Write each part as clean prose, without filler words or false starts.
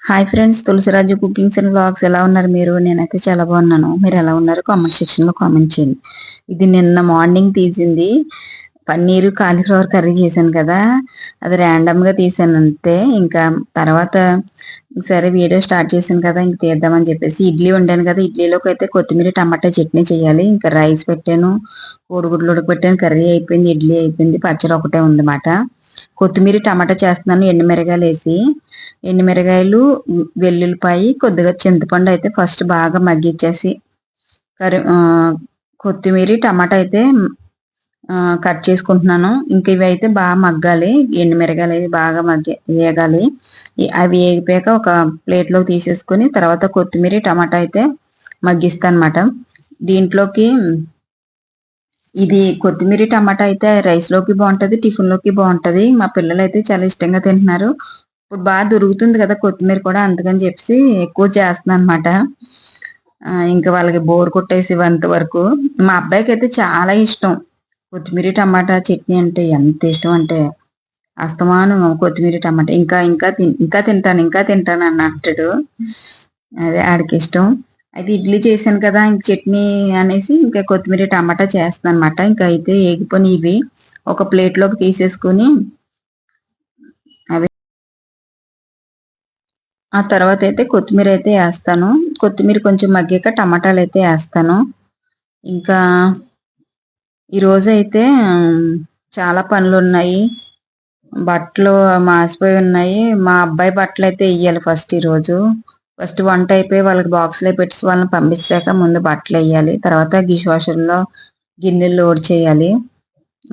Hi friends, Tulasiraju cookings and vlogs ఎలా ఉన్నారు మీరు? నేనైతే చాలా బాగున్నాను. మీరు ఎలా ఉన్నారు? కామెంట్ సెక్షన్లో కామెంట్ చేయండి. ఇది నిన్న మార్నింగ్ తీసింది. పన్నీరు కాలీఫ్లవర్ కర్రీ చేశాను కదా, అది ర్యాండమ్గా తీసాను అంతే. ఇంకా తర్వాత సరే వీడియో స్టార్ట్ చేశాను కదా, ఇంక తీద్దామని చెప్పేసి ఇడ్లీ వండాను కదా, ఇడ్లీలోకి అయితే కొత్తిమీర టమాటా చట్నీ చేయాలి. ఇంకా రైస్ పెట్టాను, కోడిగుడ్లు ఉడకపెట్టాను, కర్రీ అయిపోయింది, ఇడ్లీ అయిపోయింది, పచ్చడి ఒకటే ఉందన్నమాట. కొత్తిమీర టమాటా చేస్తున్నాను ఎండుమిరగాయలు వేసి. ఎండుమిరగాయలు, వెల్లుల్లిపాయి, కొద్దిగా చింతపండు అయితే ఫస్ట్ బాగా మగ్గిచ్చేసి కొత్తిమీర టమాటా అయితే కట్ చేసుకుంటున్నాను. ఇంక ఇవి అయితే బాగా మగ్గాలి, ఎండుమిరగాయలు అవి బాగా వేగాలి. అవి వేగిపోయాక ఒక ప్లేట్లోకి తీసేసుకొని తర్వాత కొత్తిమీర టమాటా అయితే మగ్గిస్తాను అనమాట. దీంట్లోకి ఇది కొత్తిమీర టమాటా అయితే రైస్లోకి బాగుంటుంది, టిఫిన్లోకి బాగుంటుంది. మా పిల్లలు అయితే చాలా ఇష్టంగా తింటున్నారు. ఇప్పుడు బాగా దొరుకుతుంది కదా కొత్తిమీర కూడా, అందుకని చెప్పేసి ఎక్కువ చేస్తున్నాను అనమాట. ఇంకా వాళ్ళకి బోర్ కొట్టేసేంత వరకు. మా అబ్బాయికి అయితే చాలా ఇష్టం కొత్తిమీర టమాటా చట్నీ అంటే. ఎంత ఇష్టం అంటే అస్తమానం కొత్తిమీర టమాటా ఇంకా ఇంకా ఇంకా తింటాను అని అంటాడు. అదే ఆడికి ఇష్టం. అయితే ఇడ్లీ చేశాను కదా, ఇంక చట్నీ అనేసి ఇంకా కొత్తిమీర టమాటా చేస్తాను అనమాట. ఇంకా అయితే ఏగిపోయి ఇవి ఒక ప్లేట్లోకి తీసేసుకుని అవి ఆ తర్వాత అయితే కొత్తిమీర అయితే వేస్తాను. కొత్తిమీర కొంచెం మగ్గాక టమాటాలు అయితే వేస్తాను. ఇంకా ఈరోజు అయితే చాలా పనులు ఉన్నాయి. బట్టలు మాసిపోయి ఉన్నాయి. మా అబ్బాయి బట్టలు అయితే వేయాలి ఫస్ట్. ఈరోజు ఫస్ట్ వంట అయిపోయి వాళ్ళకి బాక్స్లో పెట్టి వాళ్ళని పంపించాక ముందు బట్టలు వేయాలి, తర్వాత డిష్ వాషర్లో గిన్నెలు లోడ్ చేయాలి.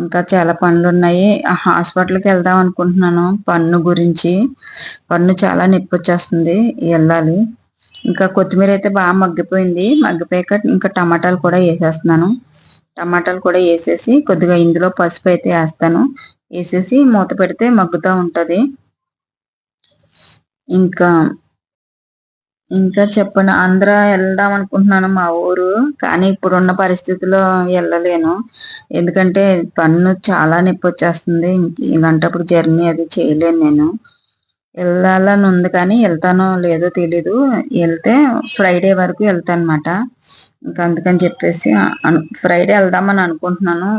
ఇంకా చాలా పనులు ఉన్నాయి. హాస్పిటల్కి వెళ్దాం అనుకుంటున్నాను పన్ను గురించి. పన్ను చాలా నొప్పి వచ్చేస్తుంది, వెళ్ళాలి. ఇంకా కొత్తిమీర అయితే బాగా మగ్గిపోయింది. మగ్గిపోయాక ఇంకా టమాటాలు కూడా వేసేస్తున్నాను. టమాటాలు కూడా వేసేసి కొద్దిగా ఇందులో పసుపు అయితే వేస్తాను. వేసేసి మూత పెడితే మగ్గుతూ ఉంటుంది. ఇంకా ఇంకా చెప్పండి. ఆంధ్ర వెళ్దాం అనుకుంటున్నాను మా ఊరు, కానీ ఇప్పుడున్న పరిస్థితుల్లో వెళ్ళలేను. ఎందుకంటే పన్ను చాలా నొప్పి వచ్చేస్తుంది. ఇలాంటప్పుడు జర్నీ అది చేయలేను నేను. వెళ్ళాలని ఉంది కానీ వెళ్తానో లేదో తెలీదు. వెళ్తే ఫ్రైడే వరకు వెళ్తాను అనమాట. ఇంకా అందుకని చెప్పేసి ఫ్రైడే వెళ్దామని అనుకుంటున్నాను.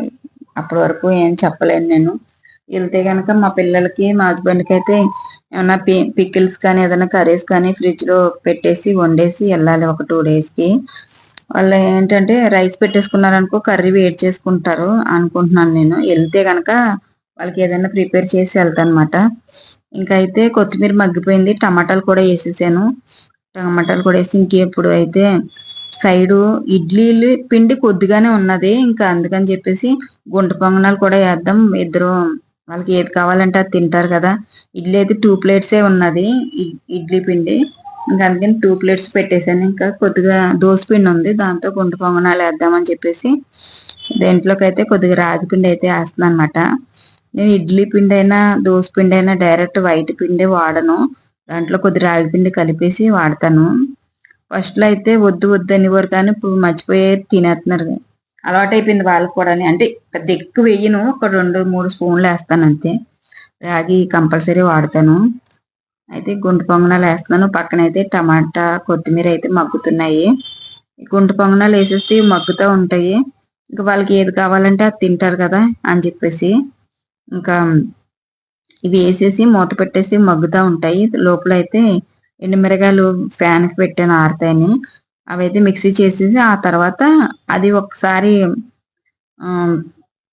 అప్పటి వరకు ఏం చెప్పలేను నేను. వెళ్తే కనుక మా పిల్లలకి, మా హస్బెండ్కి అయితే ఏమన్నా పికిల్స్ కానీ ఏదైనా కర్రీస్ కానీ ఫ్రిడ్జ్లో పెట్టేసి వండేసి వెళ్ళాలి ఒక 2 డేస్కి. వాళ్ళు ఏంటంటే రైస్ పెట్టేసుకున్నారనుకో కర్రీ వేడి చేసుకుంటారు అనుకుంటున్నాను నేను. వెళ్తే కనుక వాళ్ళకి ఏదైనా ప్రిపేర్ చేసి వెళ్తాను అనమాట. ఇంకా అయితే కొత్తిమీర మగ్గిపోయింది, టమాటాలు కూడా వేసేసాను. టమాటాలు కూడా వేసి ఇంకెప్పుడు అయితే సైడు ఇడ్లీలు పిండి కొద్దిగానే ఉన్నది. ఇంకా అందుకని చెప్పేసి గుంట పొంగనాలు కూడా వేద్దాం, ఇద్దరు వాళ్ళకి ఏది కావాలంటే అది తింటారు కదా. ఇడ్లీ అయితే 2 ప్లేట్సే ఉన్నది, ఇడ్లీ పిండి. ఇంకా అందుకని 2 ప్లేట్స్ పెట్టేశాను. ఇంకా కొద్దిగా దోశ పిండి ఉంది, దాంతో గుంట పొంగనాలు వేద్దామని చెప్పేసి దేంట్లోకి అయితే కొద్దిగా రాగి పిండి అయితే వేస్తున్నాను అనమాట. నేను ఇడ్లీ పిండి అయినా దోశ పిండి అయినా డైరెక్ట్ వైట్ పిండి వాడను, దాంట్లో కొద్ది రాగి పిండి కలిపేసి వాడతాను. ఫస్ట్లో అయితే వద్దు వద్దు అనేవారు కానీ ఇప్పుడు మర్చిపోయే తినేస్తున్నారు. అలవాటు అయిపోయింది వాళ్ళకి కూడా. అంటే పెద్ద ఎక్కువ వేయను, ఒక 2-3 స్పూన్లు వేస్తాను అంతే. రాగి కంపల్సరీ వాడతాను. అయితే గుంట పొంగనాలు వేస్తున్నాను. పక్కన అయితే టమాటా కొత్తిమీర అయితే మగ్గుతున్నాయి. గుంట పొంగనాలు వేసేస్తే మగ్గుతూ ఉంటాయి. ఇంకా వాళ్ళకి ఏది కావాలంటే అది తింటారు కదా అని చెప్పేసి ఇంకా ఇవి వేసేసి మూత పెట్టేసి మగ్గుతూ ఉంటాయి. లోపల అయితే ఎండుమిరగాయలు ఫ్యాన్కి పెట్టాను ఆరుతాయని, అవి అయితే మిక్సీ చేసేసి ఆ తర్వాత అది ఒకసారి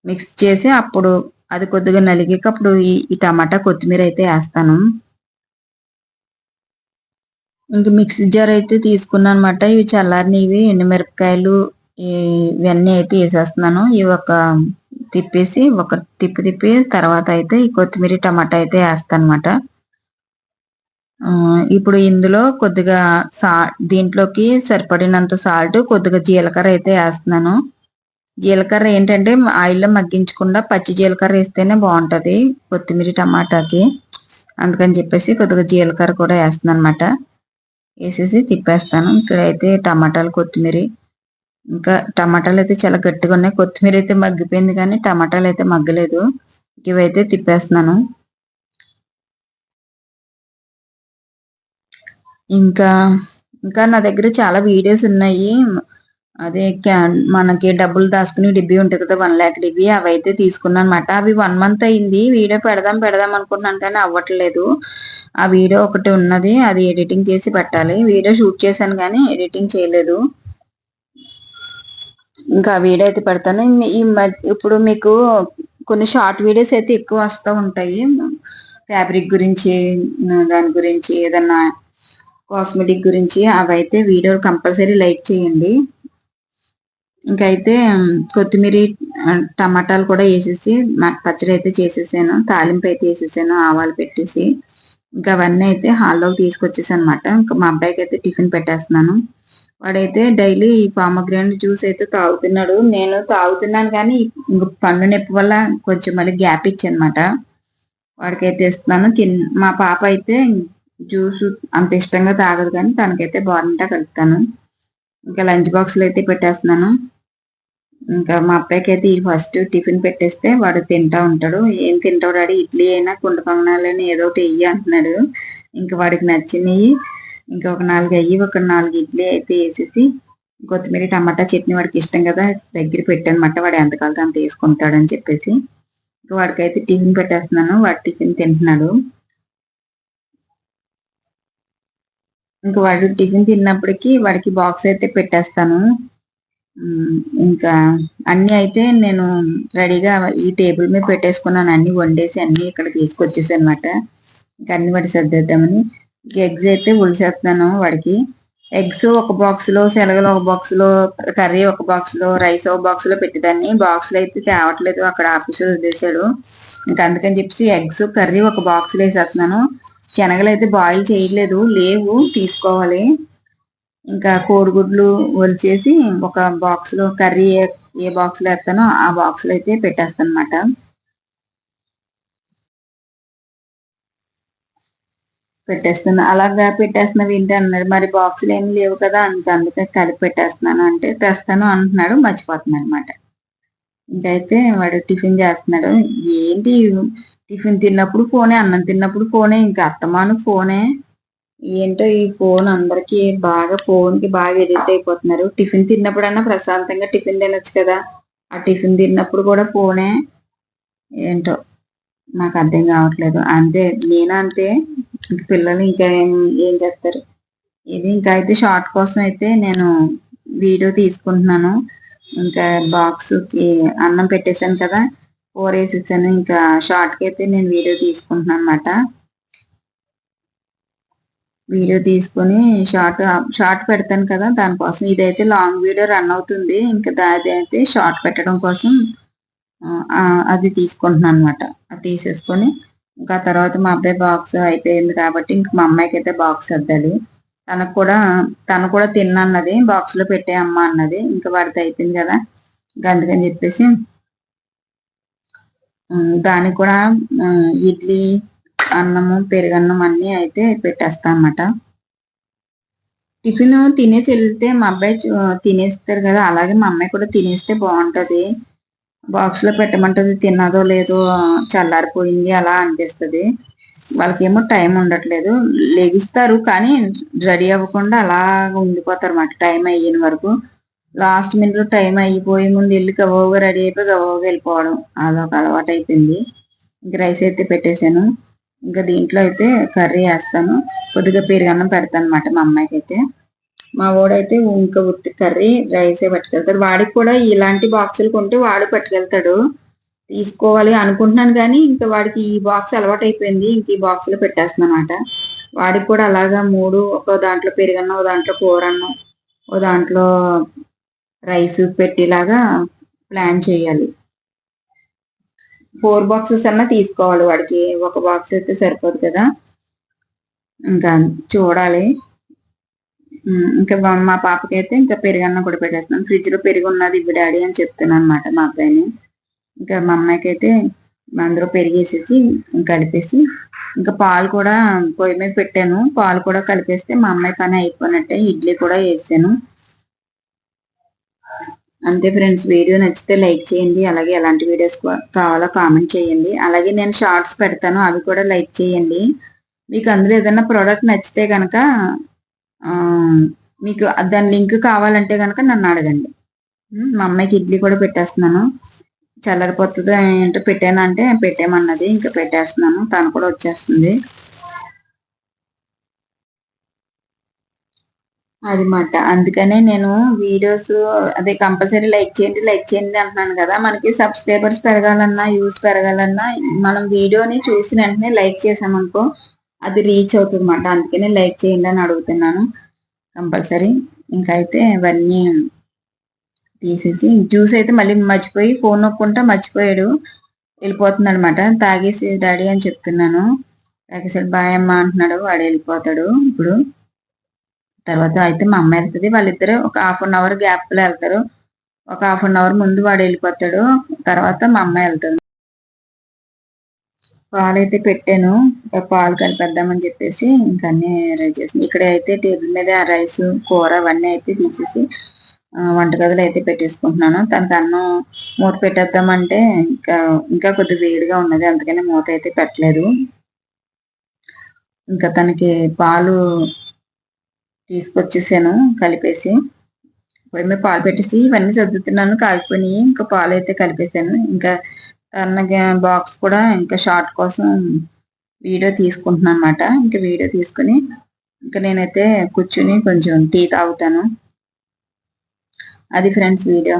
మిక్స్ చేసి అప్పుడు అది కొద్దిగా నలిగాక అప్పుడు ఈ టమాటా కొత్తిమీర అయితే వేస్తాను. ఇంక మిక్సీ జార్ అయితే తీసుకున్నాను అనమాట. ఇవి చల్లారినవి ఎండుమిరపకాయలు ఇవన్నీ అయితే వేసేస్తున్నాను. ఇవి ఒక తిప్పేసి ఒక తిప్పి తర్వాత అయితే ఈ కొత్తిమీర టమాటా అయితే వేస్తాను అనమాట. ఇప్పుడు ఇందులో కొద్దిగా దీంట్లోకి సరిపడినంత సాల్ట్, కొద్దిగా జీలకర్ర అయితే వేస్తున్నాను. జీలకర్ర ఏంటంటే ఆయిల్లో మగ్గించకుండా పచ్చి జీలకర్ర వేస్తేనే బాగుంటుంది కొత్తిమీర టమాటాకి. అందుకని చెప్పేసి కొద్దిగా జీలకర్ర కూడా వేస్తున్నాను అనమాట. వేసేసి తిప్పేస్తాను. ఇక్కడైతే టమాటాలు కొత్తిమీర, ఇంకా టమాటాలు అయితే చాలా గట్టిగా ఉన్నాయి. కొత్తిమీర అయితే మగ్గిపోయింది కానీ టమాటాలు అయితే మగ్గలేదు. ఇవైతే తిప్పేస్తున్నాను. ఇంకా ఇంకా నా దగ్గర చాలా వీడియోస్ ఉన్నాయి. అదే మనకి డబ్బులు దాచుకుని డిబ్బీ ఉంటుంది కదా, 1,00,000 డిబ్బీ, అవైతే తీసుకున్నాను అనమాట. అవి 1 మంత్ అయింది. వీడియో పెడదాం పెడదాం అనుకున్నాను కానీ అవ్వట్లేదు. ఆ వీడియో ఒకటి ఉన్నది, అది ఎడిటింగ్ చేసి పెట్టాలి. వీడియో షూట్ చేశాను కానీ ఎడిటింగ్ చేయలేదు. ఇంకా ఆ వీడియో అయితే పెడతాను. ఈ ఇప్పుడు మీకు కొన్ని షార్ట్ వీడియోస్ అయితే ఎక్కువ వస్తూ ఉంటాయి. ఫ్యాబ్రిక్ గురించి, దాని గురించి, ఏదన్నా కాస్మెటిక్ గురించి, అవైతే వీడియో కంపల్సరీ లైక్ చేయండి. ఇంకైతే కొత్తిమీర, టమాటాలు కూడా వేసేసి పచ్చడి అయితే చేసేసాను. తాలింపు అయితే వేసేసాను, ఆవాలు పెట్టేసి. ఇంకా అవన్నీ అయితే హాల్లోకి తీసుకొచ్చేసాను అనమాట. ఇంకా మా అబ్బాయికి అయితే టిఫిన్ పెట్టేస్తున్నాను. వాడైతే డైలీ పామగ్రానైట్ జ్యూస్ అయితే తాగుతున్నాడు. నేను తాగుతున్నాను కానీ ఇంక పన్ను నొప్పి వల్ల కొంచెం మళ్ళీ గ్యాప్ ఇచ్చానమాట. వాడికైతే ఇస్తున్నాను. మా పాప అయితే జ్యూస్ అంత ఇష్టంగా తాగదు కానీ తనకైతే బార్నిటా కలుపుతాను. ఇంకా లంచ్ బాక్స్లో అయితే పెట్టేస్తున్నాను. ఇంకా మా అబ్బాయికి అయితే ఫస్ట్ టిఫిన్ పెట్టేస్తే వాడు తింటా ఉంటాడు. ఏం తింటాడు డాడీ, ఇడ్లీ అయినా కుండ పొంగనాలైనా ఏదో ఒకటి వెయ్యి అంటున్నాడు. ఇంకా వాడికి నచ్చినవి ఇంకా ఒక 4 అయ్యి, ఒక 4 ఇడ్లీ అయితే వేసేసి కొత్తిమీర టమాటా చట్నీ వాడికి ఇష్టం కదా, దగ్గర పెట్టానమాట. వాడు ఎంతకాలతో అంత వేసుకుంటాడు అని చెప్పేసి ఇంకా వాడికైతే టిఫిన్ పెట్టేస్తున్నాను. వాడు టిఫిన్ తింటున్నాడు. ఇంకా వాడు టిఫిన్ తిన్నప్పటికి వాడికి బాక్స్ అయితే పెట్టేస్తాను. ఇంకా అన్ని అయితే నేను రెడీగా ఈ టేబుల్ మీద పెట్టేసుకున్నాను. అన్ని వండేసి అన్ని ఇక్కడ తీసుకొచ్చేసి అనమాట. ఇంకా అన్ని వాటి సర్దేద్దామని ఎగ్స్ అయితే ఉలిసేస్తున్నాను వాడికి. ఎగ్స్ ఒక బాక్స్ లో, శనగలు ఒక బాక్స్ లో, కర్రీ ఒక బాక్స్ లో, రైస్ ఒక బాక్స్ లో పెట్టేదాన్ని. బాక్స్ లో అయితే తేవట్లేదు, అక్కడ ఆఫీసులో వదిలేశాడు. ఇంకా అందుకని చెప్పేసి ఎగ్స్ కర్రీ ఒక బాక్స్ లో వేసేస్తున్నాను. శనగలు అయితే బాయిల్ చేయట్లేదు, లేవు, తీసుకోవాలి. ఇంకా కోడిగుడ్లు ఒలిచేసి ఒక బాక్స్ లో, కర్రీ ఏ బాక్స్ లో వేస్తానో ఆ బాక్స్ లో అయితే పెట్టేస్తాను అనమాట. పెట్టేస్తున్నా. అలాగా పెట్టేస్తున్నావు ఏంటి అన్నాడు. మరి బాక్సులు ఏమి లేవు కదా, అందుకే కలిపి పెట్టేస్తున్నాను అంటే తెస్తాను అంటున్నాడు, మర్చిపోతున్నాను అనమాట. ఇంకైతే వాడు టిఫిన్ చేస్తున్నాడు. ఏంటి టిఫిన్ తిన్నప్పుడు ఫోనే, అన్నం తిన్నప్పుడు ఫోనే, ఇంకా అత్తమాను ఫోనే. ఏంటో ఈ ఫోన్ అందరికి బాగా, ఫోన్ కి బాగా ఎడిక్ట్ అయిపోతున్నారు. టిఫిన్ తిన్నప్పుడన్నా ప్రశాంతంగా టిఫిన్ తినొచ్చు కదా, ఆ టిఫిన్ తిన్నప్పుడు కూడా ఫోనే. ఏంటో నాకు అర్థం కావట్లేదు. అంతే, నేను అంతే. ఇంక పిల్లలు ఇంకా ఏం చేస్తారు. ఇది ఇంకా అయితే షార్ట్ కోసం అయితే నేను వీడియో తీసుకుంటున్నాను. ఇంకా బాక్స్ కి అన్నం పెట్టేశాను కదా, కూర వేసేసాను. ఇంకా షార్ట్ కి అయితే నేను వీడియో తీసుకుంటున్నాను అనమాట. వీడియో తీసుకొని షార్ట్ పెడతాను కదా, దానికోసం. ఇదైతే లాంగ్ వీడియో రన్ అవుతుంది. ఇంకా దాది అయితే షార్ట్ పెట్టడం కోసం అది తీసుకుంటున్నాను అనమాట. అది తీసేసుకొని ఇంకా తర్వాత మా అబ్బాయి బాక్స్ అయిపోయింది కాబట్టి ఇంక మా అమ్మాయికి అయితే బాక్స్ సర్దాలి. తను కూడా తిన్నది, బాక్స్ లో పెట్టే అమ్మ అన్నది. ఇంకా వాడితే అయిపోయింది కదా, ఇంకా అందుకని చెప్పేసి దానికి కూడా ఇడ్లీ, అన్నము, పెరుగన్నం అన్ని అయితే పెట్టేస్తా అన్నమాట. టిఫిన్ తినేసి వెళ్తే మా అబ్బాయి తినేస్తారు కదా, అలాగే మా అమ్మాయి కూడా తినేస్తే బాగుంటది. బాక్స్ లో పెట్టమంటది, తిన్నదో లేదో, చల్లారిపోయింది అలా అనిపిస్తుంది. వాళ్ళకేమో టైం ఉండట్లేదు, లెగిస్తారు కానీ రెడీ అవ్వకుండా అలా ఉండిపోతారు అన్నమాట టైం అయ్యేన వరకు. లాస్ట్ మినిట్ లో టైం అయిపోయే ముందు వెళ్ళి గబోగా రెడీ అయిపోయి గబోగా వెళ్ళిపోవడం, అదొక అలవాటు అయిపోయింది. ఇంక రైస్ అయితే పెట్టేశాను. ఇంకా దీంట్లో అయితే కర్రీ వేస్తాను, కొద్దిగా పెరుగన్నం పెడతాను అనమాట మా అమ్మాయికి అయితే. మా వాడైతే ఇంకా ఉత్తి కర్రీ రైసే పట్టుకెళ్తాడు. వాడికి కూడా ఇలాంటి బాక్సులు కొంటే వాడు పట్టుకెళ్తాడు. తీసుకోవాలి అనుకుంటున్నాను కానీ ఇంకా వాడికి ఈ బాక్స్ అలవాటు అయిపోయింది. ఇంక ఈ బాక్స్ లో పెట్టేస్తున్నాను అనమాట. వాడికి కూడా అలాగా 3, ఒక దాంట్లో పెరుగన్నం, ఒక దాంట్లో కూరన్నం, ఒక దాంట్లో రైస్ పెట్టేలాగా ప్లాన్ చేయాలి. 4 బాక్సెస్ అన్నా తీసుకోవాలి వాడికి, ఒక బాక్స్ అయితే సరిపోదు కదా. ఇంకా చూడాలి. ఇంకా మా పాపకి అయితే ఇంకా పెరుగన్నం కూడా పెట్టేస్తున్నాను. ఫ్రిడ్జ్ లో పెరుగు ఉన్నది ఇవ్వు డాడీ అని చెప్తున్నాను అనమాట మా అబ్బాయిని. ఇంకా మా అమ్మాయికి అయితే అందులో పెరిగేసేసి కలిపేసి, ఇంకా పాలు కూడా పొయ్యి మీద పెట్టాను. పాలు కూడా కలిపేస్తే మా అమ్మాయి పని అయిపోయినట్టే. ఇడ్లీ కూడా వేసాను. అంతే ఫ్రెండ్స్, వీడియో నచ్చితే లైక్ చేయండి. అలాగే ఎలాంటి వీడియోస్ కావాలో కామెంట్ చేయండి. అలాగే నేను షార్ట్స్ పెడతాను, అవి కూడా లైక్ చేయండి. మీకు అందులో ఏదైనా ప్రోడక్ట్ నచ్చితే కనుక మీకు దాని లింక్ కావాలంటే కనుక నన్ను అడగండి. మా అమ్మాయికి ఇడ్లీ కూడా పెట్టేస్తున్నాను. చల్లారిపోతుందో ఏంటో పెట్టానంటే పెట్టేమన్నది. ఇంకా పెట్టేస్తున్నాను. తను కూడా వచ్చేస్తుంది. అది మాట. అందుకనే నేను వీడియోస్ అదే కంపల్సరీ లైక్ చేయండి అంటున్నాను కదా! మనకి సబ్స్క్రైబర్స్ పెరగాలన్నా, వ్యూస్ పెరగాలన్నా మనం వీడియోని చూసిన వెంటనే లైక్ చేసామనుకో అది రీచ్ అవుతుందన్నమాట. అందుకనే లైక్ చేయండి అని అడుగుతున్నాను కంపల్సరీ. ఇంకైతే ఇవన్నీ తీసేసి జ్యూస్ అయితే మళ్ళీ మర్చిపోయి ఫోన్ నొక్కుంటా మర్చిపోయాడు. వెళ్ళిపోతుందనమాట. తాగేసి డాడీ అని చెప్తున్నాను. తాగేసాడు బాయ్ అమ్మ అంటున్నాడు. వాడు వెళ్ళిపోతాడు ఇప్పుడు. తర్వాత అయితే మా అమ్మ వెళ్తది. వాళ్ళిద్దరు ఒక హాఫ్ అన్ అవర్ గ్యాప్‌లో ఎళ్తారు. ఒక హాఫ్ అన్ అవర్ ముందు వాడు వెళ్ళిపోతాడు. తర్వాత మా అమ్మ ఎళ్తది. పాలైతే పెట్టాను. పాలు కలిపేద్దామని చెప్పేసి ఇంక అన్నీ రెడీ చేసింది. ఇక్కడ అయితే టేబుల్ మీద రైస్, కూర అవన్నీ అయితే తీసేసి వంటగదిలో అయితే పెట్టేసుకుంటున్నాను. తనకి అన్నం మూత పెట్టేద్దామంటే ఇంకా కొద్దిగా వేడిగా ఉన్నది. అందుకని మూత అయితే పెట్టలేదు. ఇంకా తనకి పాలు తీసుకొచ్చేసాను కలిపేసి. పొయ్యి మీద పాలు పెట్టేసి ఇవన్నీ సర్దుతున్నాను. కాగిపోయినాయి. ఇంకా పాలైతే కలిపేసాను. ఇంకా తనకి బాక్స్ కూడా ఇంకా షార్ట్ కోసం వీడియో తీసుకుంటున్నాను అనమాట. ఇంకా వీడియో తీసుకుని ఇంకా నేనైతే కూర్చుని కొంచెం టీ తాగుతాను. అది ఫ్రెండ్స్ వీడియో.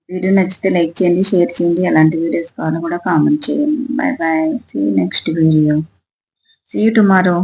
వీడియో నచ్చితే లైక్ చేయండి, షేర్ చేయండి. ఎలాంటి వీడియోస్ కావాలో కూడా కామెంట్ చేయండి. Bye bye. See you next video. See you tomorrow.